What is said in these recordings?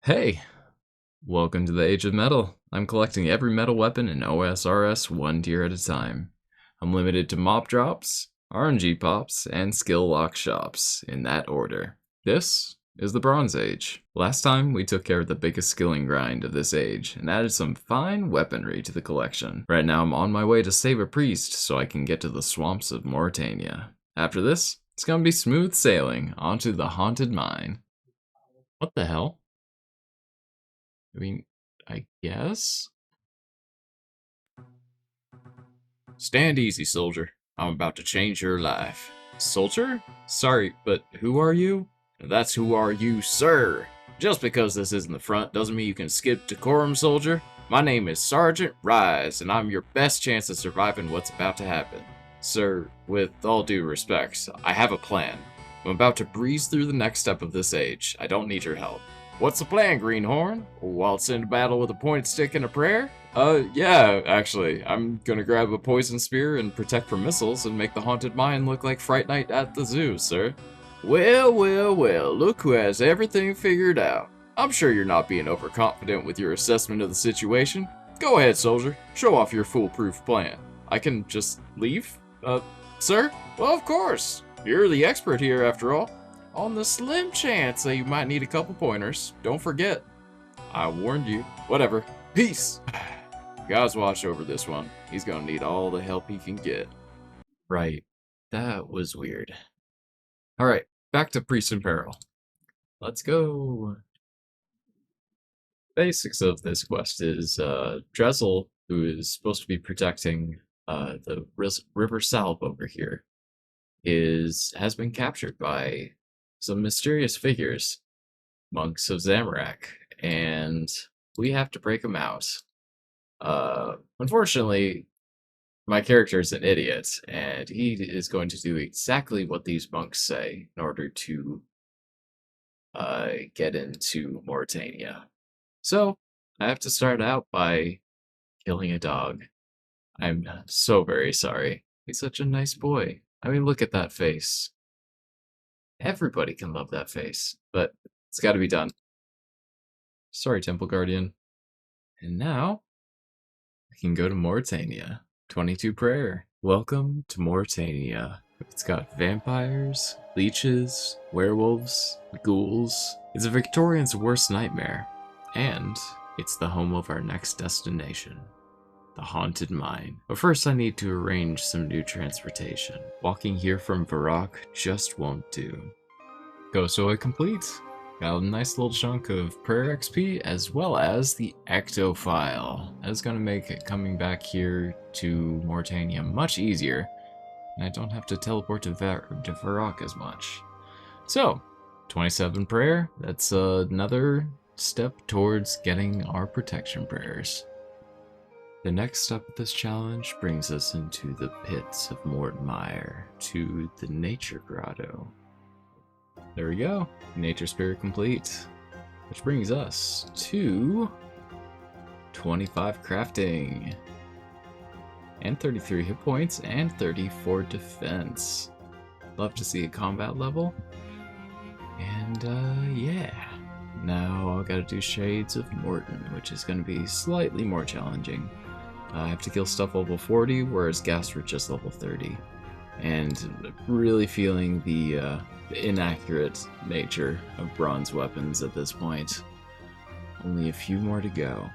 Hey, welcome to the Age of Metal. I'm collecting every metal weapon in OSRS one tier at a time. I'm limited to mop drops, RNG pops, and skill lock shops, in that order. This is the Bronze Age. Last time, we took care of the biggest skilling grind of this age, and added some fine weaponry to the collection. Right now I'm on my way to save a priest so I can get to the swamps of Mauritania. After this, it's gonna be smooth sailing onto the haunted mine. What the hell? I mean, I guess? Stand easy, soldier. I'm about to change your life. Soldier? Sorry, but who are you? That's who are you, sir. Just because this isn't the front doesn't mean you can skip decorum, soldier. My name is Sergeant Rise, and I'm your best chance of surviving what's about to happen. Sir, with all due respect, I have a plan. I'm about to breeze through the next step of this age. I don't need your help. What's the plan, Greenhorn? Waltz into battle with a pointed stick and a prayer? Yeah, actually. I'm gonna grab a poison spear and protect from missiles and make the haunted mine look like Fright Night at the zoo, sir. Well, look who has everything figured out. I'm sure you're not being overconfident with your assessment of the situation. Go ahead, soldier. Show off your foolproof plan. I can just leave? Sir? Well, of course. You're the expert here, after all. On the slim chance that you might need a couple pointers, don't forget. I warned you. Whatever. Peace! God's watch over this one. He's gonna need all the help he can get. Right. That was weird. Alright, back to Priest in Peril. Let's go. Basics of this quest is Drezel, who is supposed to be protecting the River Salp over here, has been captured by some mysterious figures, monks of Zamorak, and we have to break them out. Unfortunately, my character is an idiot, and he is going to do exactly what these monks say in order to get into Mauritania. So, I have to start out by killing a dog. I'm so very sorry. He's such a nice boy. I mean, look at that face. Everybody can love that face, but it's got to be done. Sorry, Temple Guardian. And now, I can go to Mauritania. 22 prayer. Welcome to Mauritania. It's got vampires, leeches, werewolves, ghouls. It's a Victorian's worst nightmare. And it's the home of our next destination, the haunted mine. But first I need to arrange some new transportation. Walking here from Varrock just won't do. Go so complete. Got a nice little chunk of prayer XP as well as the ecto file. That is going to make it coming back here to Mauritania much easier. And I don't have to teleport to Varrock as much. So, 27 prayer. That's another step towards getting our protection prayers. The next step of this challenge brings us into the pits of Mortmire, to the Nature Grotto. There we go, Nature Spirit complete. Which brings us to 25 crafting, and 33 hit points, and 34 defense. Love to see a combat level. And yeah. Now I gotta do Shades of Morton, which is gonna be slightly more challenging. I have to kill stuff level 40, whereas Ghast were just level 30. And really feeling the inaccurate nature of bronze weapons at this point. Only a few more to go.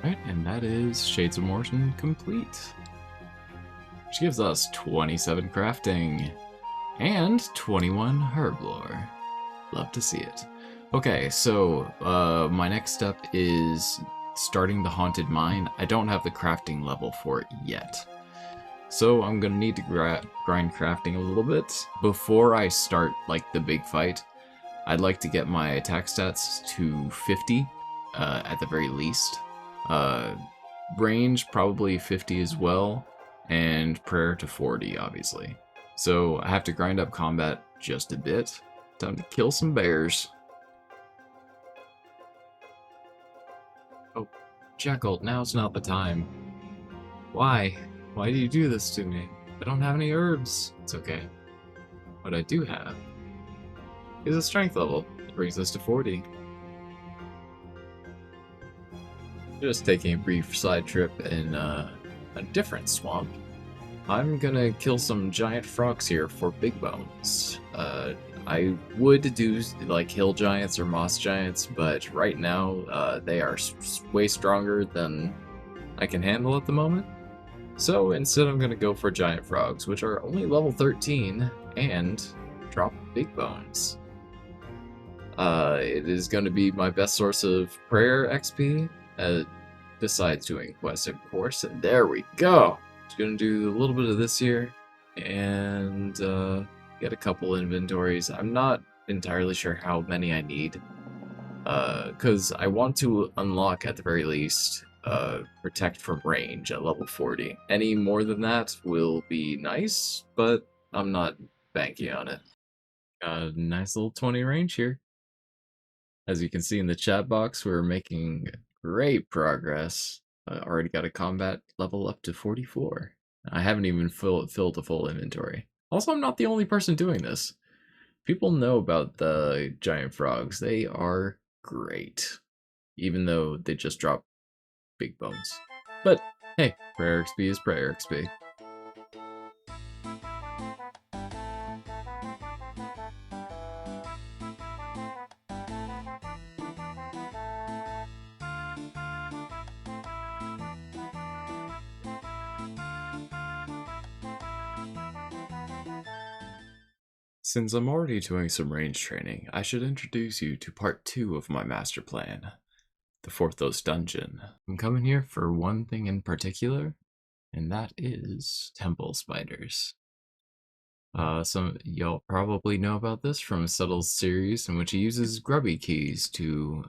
Right, and that is Shades of Morton complete. Which gives us 27 crafting and 21 herb lore. Love to see it. Okay, so my next step is starting the haunted mine. I don't have the crafting level for it yet. So I'm gonna need to grind crafting a little bit. Before I start like the big fight, I'd like to get my attack stats to 50 at the very least. Range probably 50 as well, and prayer to 40 obviously. So I have to grind up combat just a bit. Time to kill some bears. Oh, Jekyll, now's not the time. Why? Why do you do this to me? I don't have any herbs. It's okay. What I do have is a strength level. It brings us to 40. Just taking a brief side trip in a different swamp. I'm gonna kill some giant frogs here for big bones. I would do like hill giants or moss giants, but right now they are way stronger than I can handle at the moment. So instead, I'm gonna go for giant frogs, which are only level 13 and drop big bones. It is going to be my best source of prayer XP, besides doing quests, of course. And there we go. Just gonna do a little bit of this here, and get a couple inventories. I'm not entirely sure how many I need, because I want to unlock at the very least protect from range at level 40. Any more than that will be nice, but I'm not banking on it. Got a nice little 20 range here. As you can see in the chat box, we're making great progress. I already got a combat level up to 44. I haven't even filled a full inventory. Also, I'm not the only person doing this. People know about the giant frogs. They are great, even though they just drop big bones. But hey, prayer XP is prayer XP. Since I'm already doing some range training, I should introduce you to part 2 of my master plan, the Forthos dungeon. I'm coming here for one thing in particular, and that is temple spiders. Some y'all probably know about this from Settle's series, in which he uses grubby keys to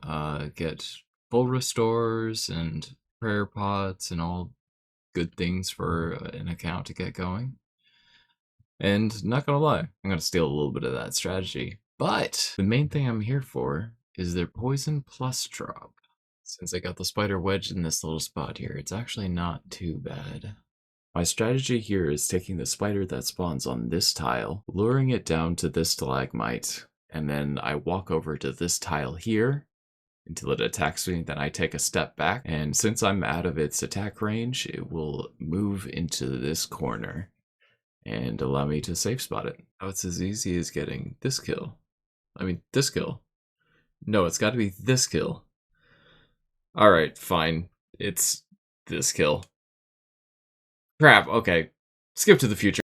get full restores and prayer pots and all good things for an account to get going. And not gonna lie, I'm gonna steal a little bit of that strategy. But the main thing I'm here for is their poison plus drop. Since I got the spider wedged in this little spot here, it's actually not too bad. My strategy here is taking the spider that spawns on this tile, luring it down to this stalagmite, and then I walk over to this tile here until it attacks me, then I take a step back, and since I'm out of its attack range, it will move into this corner and allow me to safe spot it. Oh, it's as easy as getting this kill. I mean, this kill. No, it's got to be this kill. Alright, fine. It's this kill. Crap, okay. Skip to the future.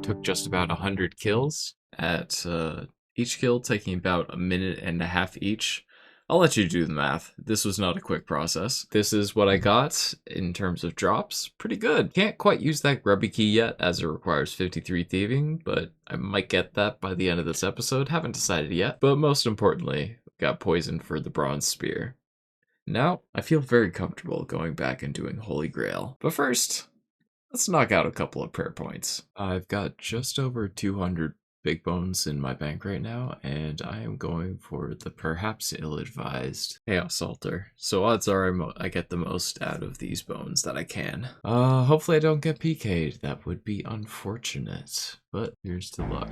Took just about 100 kills, at each kill taking about a minute and a half each. I'll let you do the math. This was not a quick process. This is what I got in terms of drops. Pretty good. Can't quite use that grubby key yet, as it requires 53 thieving, but I might get that by the end of this episode. Haven't decided yet. But most importantly, got poison for the bronze spear. Now, I feel very comfortable going back and doing Holy Grail. But first, let's knock out a couple of prayer points. I've got just over 200 big bones in my bank right now, and I am going for the perhaps ill-advised Chaos Altar. So odds are I get the most out of these bones that I can. Hopefully I don't get PK'd. That would be unfortunate, but here's to luck.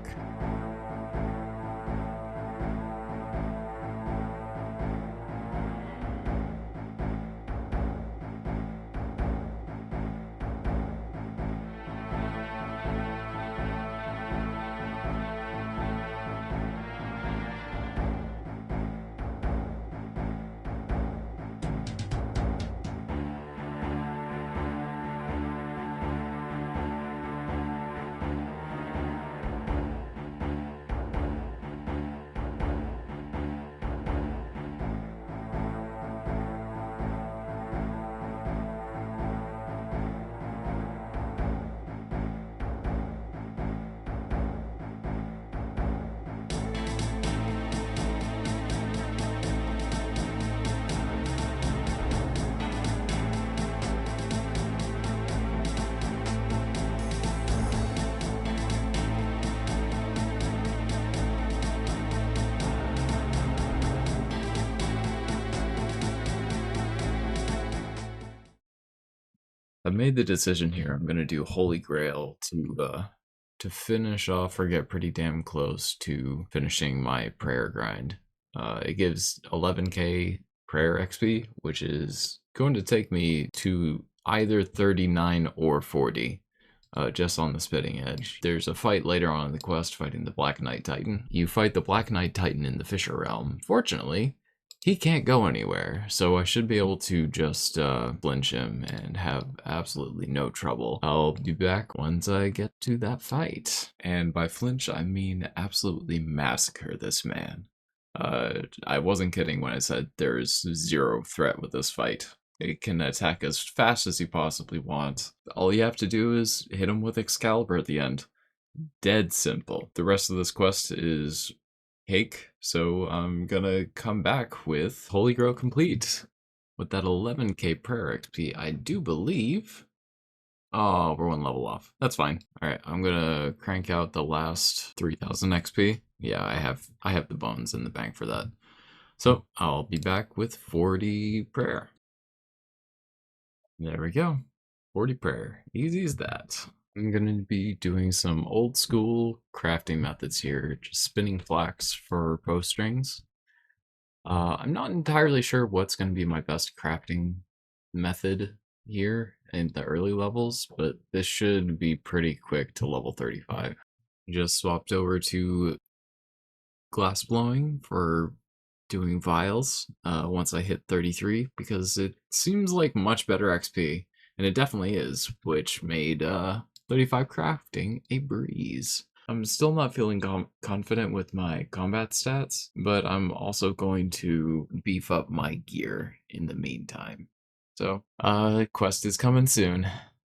I made the decision here. I'm gonna do Holy Grail to finish off or get pretty damn close to finishing my prayer grind. It gives 11k prayer XP, which is going to take me to either 39 or 40. Just on the spitting edge. There's a fight later on in the quest fighting the Black Knight Titan. You fight the Black Knight Titan in the Fisher Realm. Fortunately, he can't go anywhere, so I should be able to just flinch him and have absolutely no trouble. I'll be back once I get to that fight. And by flinch, I mean absolutely massacre this man. I wasn't kidding when I said there is zero threat with this fight. It can attack as fast as you possibly want. All you have to do is hit him with Excalibur at the end. Dead simple. The rest of this quest is cake, so I'm gonna come back with Holy Grail complete. With that 11k prayer XP, I do believe... Oh, we're one level off. That's fine. Alright, I'm gonna crank out the last 3000 XP. Yeah, I have the bones in the bank for that. So, I'll be back with 40 prayer. There we go. 40 prayer. Easy as that. I'm going to be doing some old school crafting methods here, just spinning flax for bowstrings. I'm not entirely sure what's going to be my best crafting method here in the early levels, but this should be pretty quick to level 35. Just swapped over to glass blowing for doing vials once I hit 33 because it seems like much better XP, and it definitely is, which made 35 crafting a breeze. I'm still not feeling confident with my combat stats, but I'm also going to beef up my gear in the meantime. So, quest is coming soon.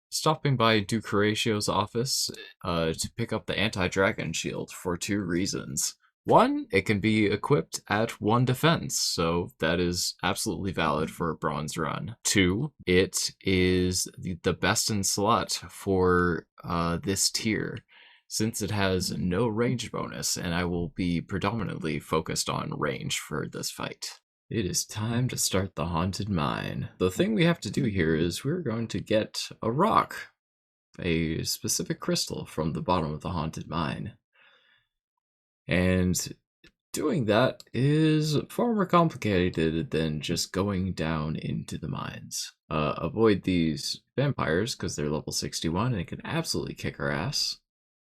Stopping by Duke Horatio's office to pick up the anti-dragon shield for 2 reasons. One, it can be equipped at 1 defense, so that is absolutely valid for a bronze run. 2, it is the best in slot for this tier, since it has no range bonus, and I will be predominantly focused on range for this fight. It is time to start the Haunted Mine. The thing we have to do here is we're going to get a rock, a specific crystal from the bottom of the Haunted Mine. And doing that is far more complicated than just going down into the mines. Avoid these vampires because they're level 61 and it can absolutely kick our ass.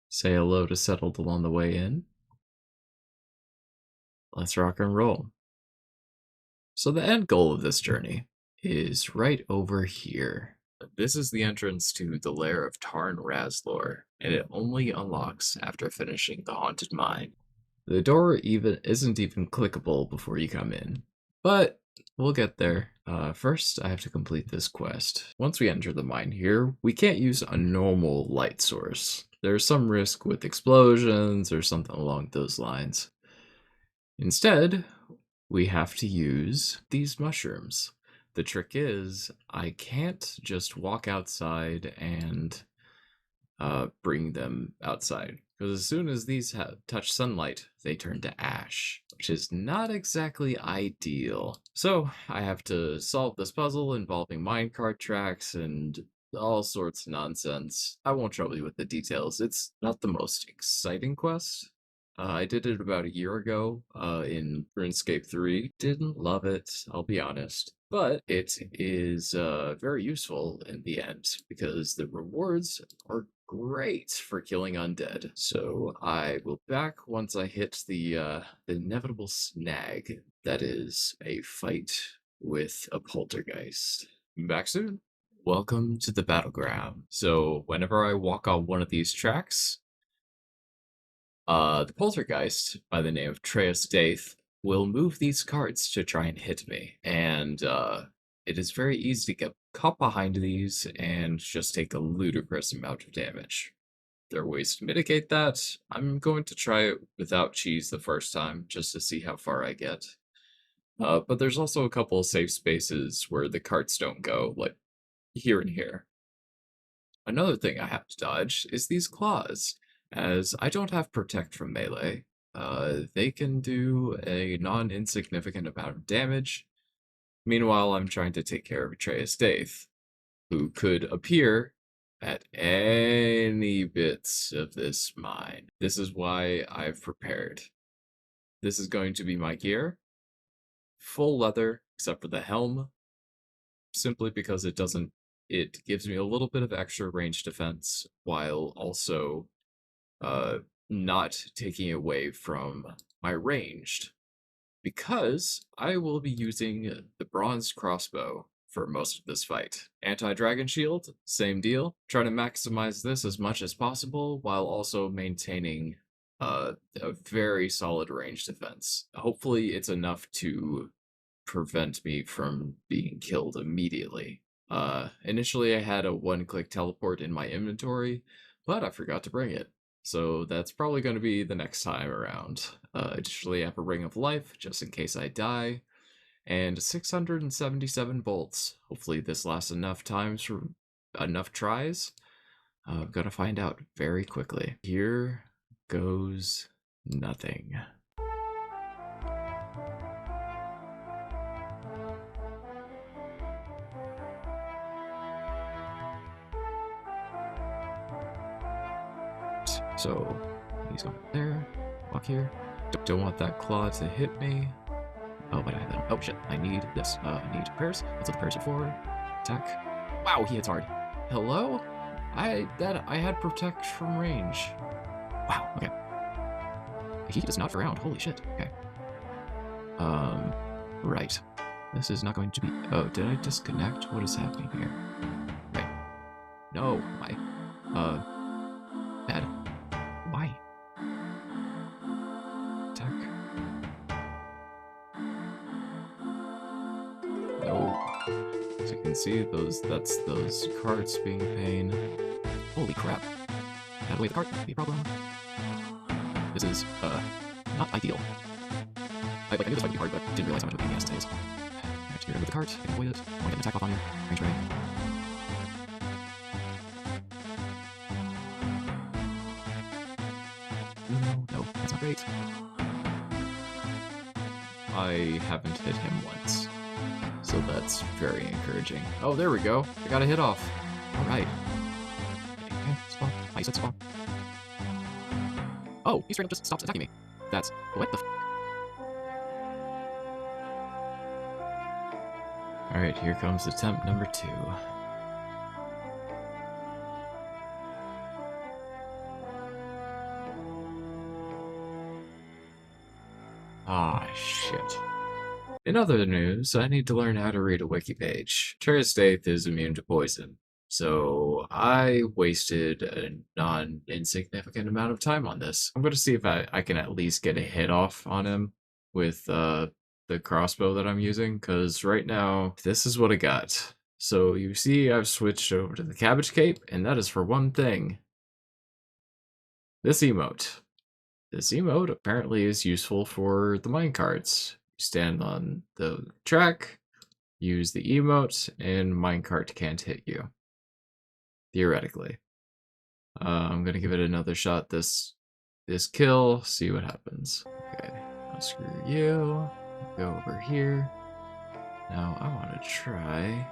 Say hello to Settled along the way in. Let's rock and roll. So the end goal of this journey is right over here. This is the entrance to the lair of Tarn Razlor, and it only unlocks after finishing the Haunted Mine. The door isn't even clickable before you come in, but we'll get there. First, I have to complete this quest. Once we enter the mine here, we can't use a normal light source. There's some risk with explosions or something along those lines. Instead, we have to use these mushrooms. The trick is, I can't just walk outside and bring them outside, because as soon as these touch sunlight, they turn to ash, which is not exactly ideal. So I have to solve this puzzle involving minecart tracks and all sorts of nonsense. I won't trouble you with the details. It's not the most exciting quest. I did it about a year ago in RuneScape 3. Didn't love it, I'll be honest. But it is very useful in the end because the rewards are great for killing undead. So I will be back once I hit the inevitable snag that is a fight with a poltergeist. Back soon. Welcome to the battleground. So whenever I walk on one of these tracks, the poltergeist, by the name of Treus Daith, will move these carts to try and hit me. And it is very easy to get caught behind these and just take a ludicrous amount of damage. There are ways to mitigate that. I'm going to try it without cheese the first time, just to see how far I get. But there's also a couple of safe spaces where the carts don't go, like here and here. Another thing I have to dodge is these claws, as I don't have Protect from melee. They can do a non-insignificant amount of damage. Meanwhile, I'm trying to take care of Atreus Daith, who could appear at any bits of this mine. This is why I've prepared. This is going to be my gear. Full leather, except for the helm, simply because it gives me a little bit of extra range defense while also uh, not taking away from my ranged. Because I will be using the bronze crossbow for most of this fight. Anti-dragon shield, same deal. Try to maximize this as much as possible while also maintaining a very solid range defense. Hopefully it's enough to prevent me from being killed immediately. Initially I had a one-click teleport in my inventory, but I forgot to bring it. So that's probably going to be the next time around. Additionally, I have a Ring of Life, just in case I die, and 677 bolts. Hopefully this lasts enough times for enough tries. I've got to find out very quickly. Here goes nothing. So he's going there, walk here. Don't want that claw to hit me. Oh, but I have that. Oh shit, I need this. I need prayers. That's what the prayers are for. Attack. Wow, he hits hard. Hello? I had protect from range. Wow, okay. He does not around. Holy shit. Okay. Right. This is not going to be. Oh, did I disconnect? What is happening here? Right. No, bad. Why? Attack. No. As you can see, that's those cards being a pain. Holy crap. That away the cart might be a problem. This is, not ideal. I knew this might be hard, but didn't realize how much of a pain in the ass it is. Alright, get rid of the cart, can avoid it. I want to get an attack off on you. Range ready. No, that's not great. I haven't hit him once, so that's very encouraging. Oh, there we go. I got a hit off. Alright. Okay, spot. I said spot. Oh, he straight up just stopped attacking me. That's... what the f... Alright, here comes attempt number 2. Ah, shit. In other news, I need to learn how to read a wiki page. Triestaith is immune to poison, so I wasted a non-insignificant amount of time on this. I'm going to see if I can at least get a hit off on him with the crossbow that I'm using, because right now, this is what I got. So you see I've switched over to the cabbage cape, and that is for one thing. This emote. This emote apparently is useful for the minecarts. You stand on the track, use the emote, and minecart can't hit you. Theoretically. I'm gonna give it another shot this kill, see what happens. Okay, I'll screw you. Go over here. Now I want to try.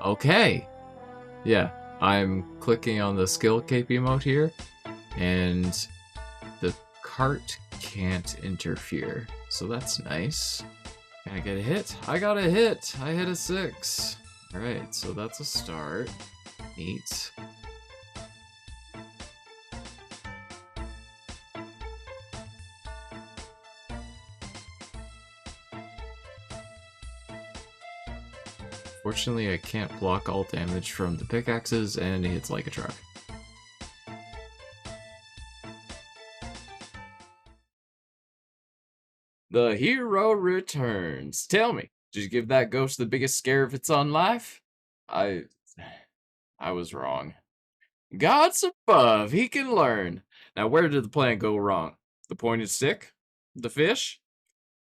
Okay. Yeah, I'm clicking on the skill cape emote here, and the cart can't interfere, so that's nice. Can I get a hit? I got a hit! I hit a 6. Alright, so that's a start. Neat. Fortunately, I can't block all damage from the pickaxes, and it hits like a truck. The hero returns. Tell me, did you give that ghost the biggest scare of its own life? I was wrong. Gods above, he can learn. Now, where did the plan go wrong? The pointed stick? The fish?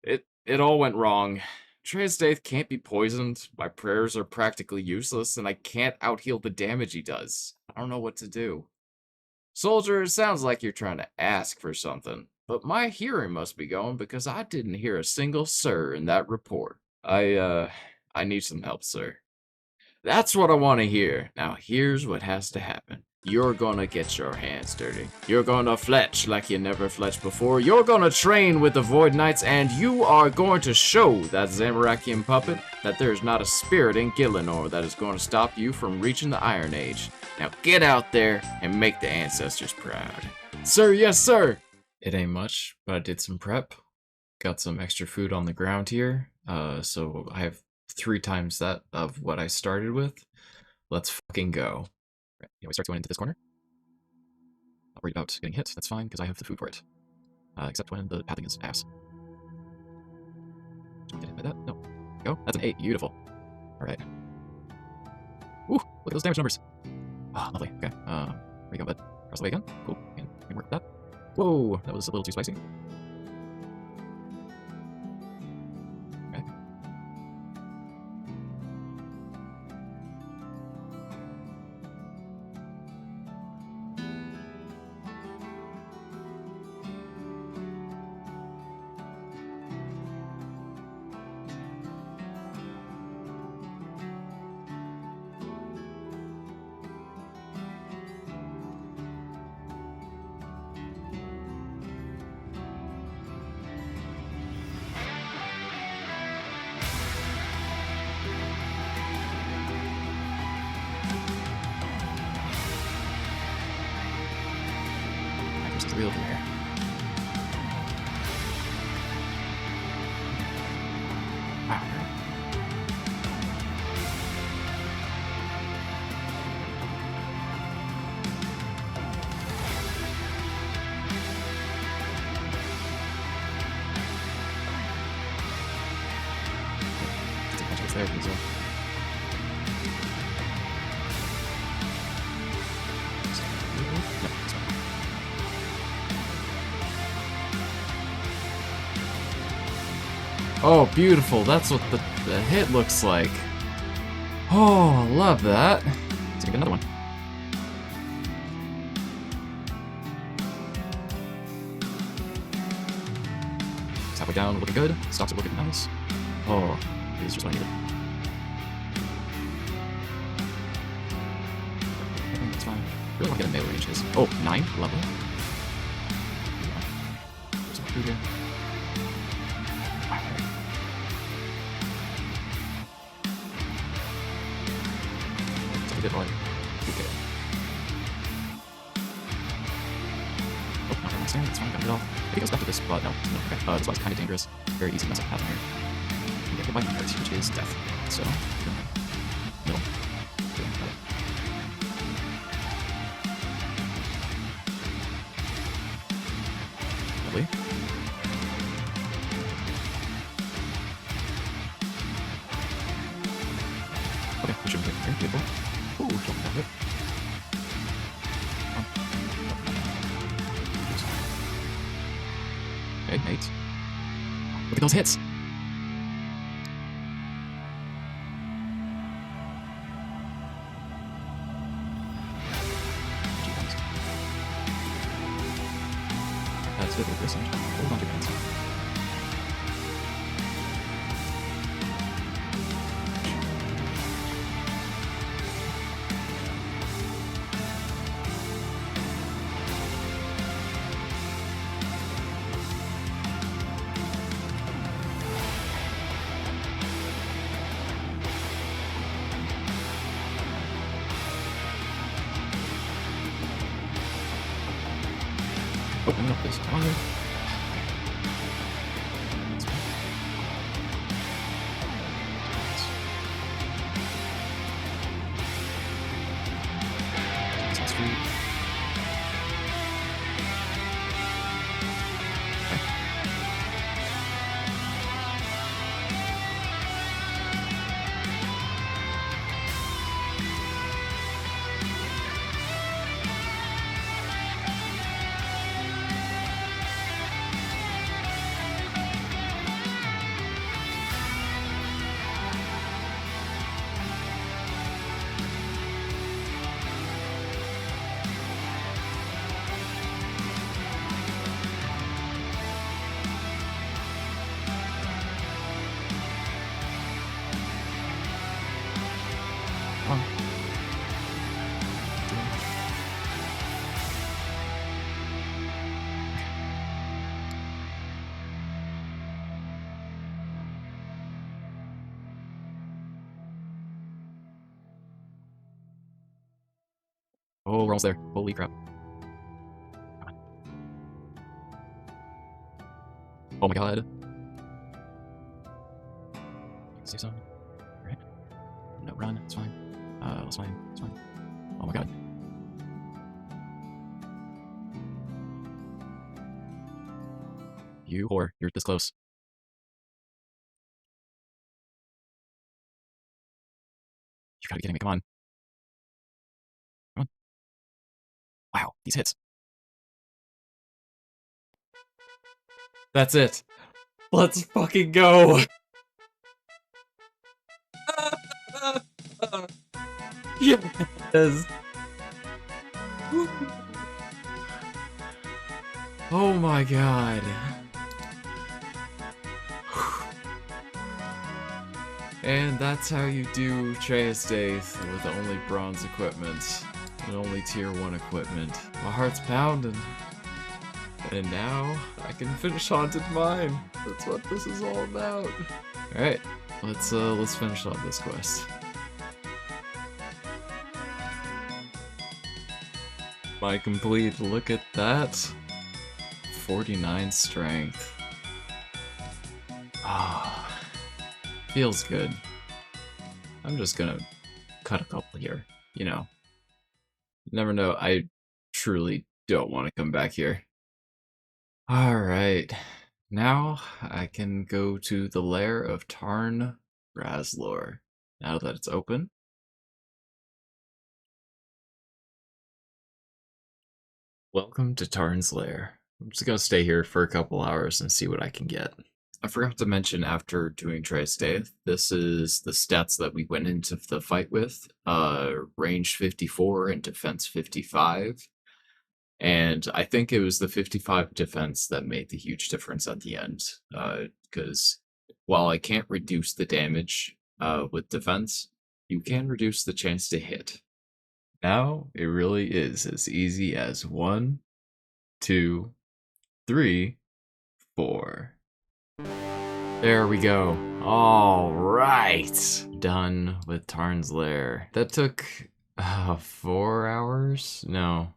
It all went wrong. Triestaith can't be poisoned, my prayers are practically useless, and I can't outheal the damage he does. I don't know what to do. Soldier, it sounds like you're trying to ask for something, but my hearing must be going because I didn't hear a single sir in that report. I need some help, sir. That's what I want to hear. Now, here's what has to happen. You're gonna get your hands dirty. You're gonna fletch like you never fletched before. You're gonna train with the Void Knights, and you are going to show that Zamorakian puppet that there's not a spirit in Gillinor that is going to stop you from reaching the Iron Age. Now get out there and make the ancestors proud. Sir, yes, sir! It ain't much, but I did some prep. Got some extra food on the ground here, so I have 3 times that of what I started with. Let's fucking go. Right, we start going into this corner. Not worried about getting hit, that's fine, because I have the food for it. Except when the pathing is ass. Get hit by that? No. Go. That's an 8. Beautiful. Alright. Ooh, look at those damage numbers. Ah, lovely. Okay. Where you go, bud? Cross the way again. Cool. We can work with that. Whoa, that was a little too spicy. Okay. There's 3 of them here. Wow. There, so. Oh, beautiful. That's what the hit looks like. Oh, love that. Let's get another one. It's halfway down, looking good. Stocks are looking nice. Oh, this is just what I needed. I think that's fine. I really want to get a melee range. Oh, 9. Lovely. There's some food here. A bit more. Okay. Oh, not understand. That's fine. Got it all. If he goes back to this, but no. Okay. This one's kind of dangerous. Very easy to mess up happen here. You get hit by cards, which is death. So, middle. Okay, got it. Lovely. Okay, we shouldn't get here. Beautiful. Ooh, jumping down it. Okay, 8. Look at those hits! That's it with this one. Hold on to that. Open up this card. That's free. Okay. Oh, we're almost there. Holy crap. Oh my god. Say something. Alright. No, run. It's fine. It's fine. It's fine. Oh my god. You whore. You're this close. You gotta be kidding me. Come on. Come on. Wow. These hits. That's it. Let's fucking go. Yes. Oh my god. And that's how you do Triestaith with only bronze equipment and only tier 1 equipment. My heart's pounding. And now I can finish Haunted Mine. That's what this is all about. Alright, let's finish off this quest. My complete, look at that. 49 strength. Ah, feels good. I'm just gonna cut a couple here, you know. You never know, I truly don't want to come back here. Alright, now I can go to the lair of Tarn Razlor. Now that it's open. Welcome to Tarn's lair. I'm just gonna stay here for a couple hours and see what I can get. I forgot to mention after doing Triestaith, this is the stats that we went into the fight with. Range 54 and defense 55. And I think it was the 55 defense that made the huge difference at the end. Because while I can't reduce the damage with defense, you can reduce the chance to hit. Now it really is as easy as 1, 2, 3, 4. There we go. All right. Done with Tarn's lair. That took 4 hours? No.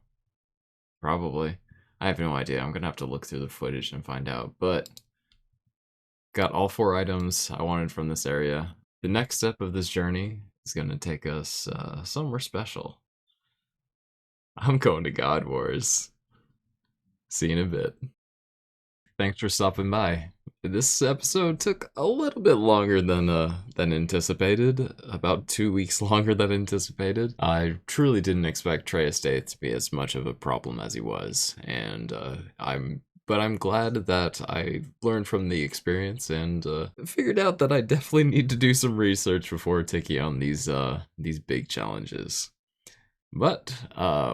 Probably. I have no idea. I'm gonna have to look through the footage and find out. But got all 4 items I wanted from this area. The next step of this journey is gonna take us somewhere special. I'm going to God Wars. See you in a bit. Thanks for stopping by. This episode took a little bit longer than anticipated, about 2 weeks longer than anticipated. I truly didn't expect Triestaith to be as much of a problem as he was, and I'm glad that I learned from the experience and figured out that I definitely need to do some research before taking on these big challenges. But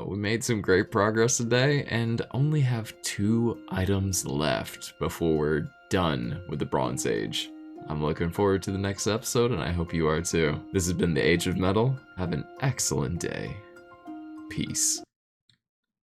we made some great progress today and only have 2 items left before we're done with the Bronze Age. I'm looking forward to the next episode and I hope you are too. This has been the Age of Metal. Have an excellent day. Peace.